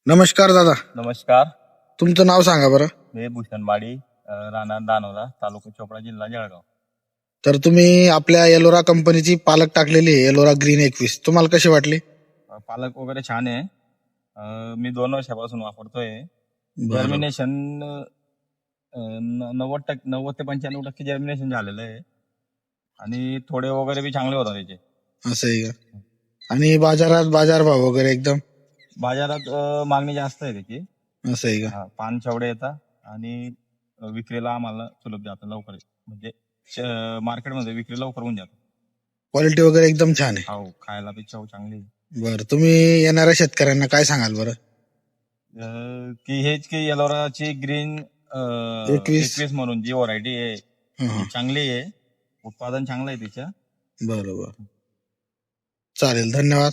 नमस्कार दादा, नमस्कार. तुमचं नाव सांगा बरं. मी भूषण माडी, राहणार दानोरा, तालुका चोपडा, जिल्हा जळगाव. तर तुम्ही आपल्या एलोरा कंपनीची पालक टाकलेली आहे, एलोरा ग्रीन 21, तुम्हाला कशी वाटली? पालक वगैरे छान आहे. मी 2 वर्षापासून वापरतोय. बरं. जर्मिनेशन 90% ते 95% जर्मिनेशन झालेलं आहे आणि थोडे वगैरे बी चांगले होतात त्याचे. असं आहे का? आणि बाजारात बाजारभाव वगैरे एकदम बाजारात मागणी जास्त आहे त्याची. असं आहे का? पान चवडे येतात आणि विक्रीला आम्हाला सुलभ जातं लवकर, म्हणजे मार्केटमध्ये विक्री लवकर होऊन जातं. क्वालिटी वगैरे एकदम छान आहे. हो, खायला बी चव चांगली आहे. बरं, तुम्ही येणाऱ्या शेतकऱ्यांना काय सांगाल बरं? की हेच की एलोराची ग्रीन 21 म्हणून जी व्हरायटी आहे ती चांगली आहे, उत्पादन चांगलं आहे तिचं. बरोबर, चालेल, धन्यवाद.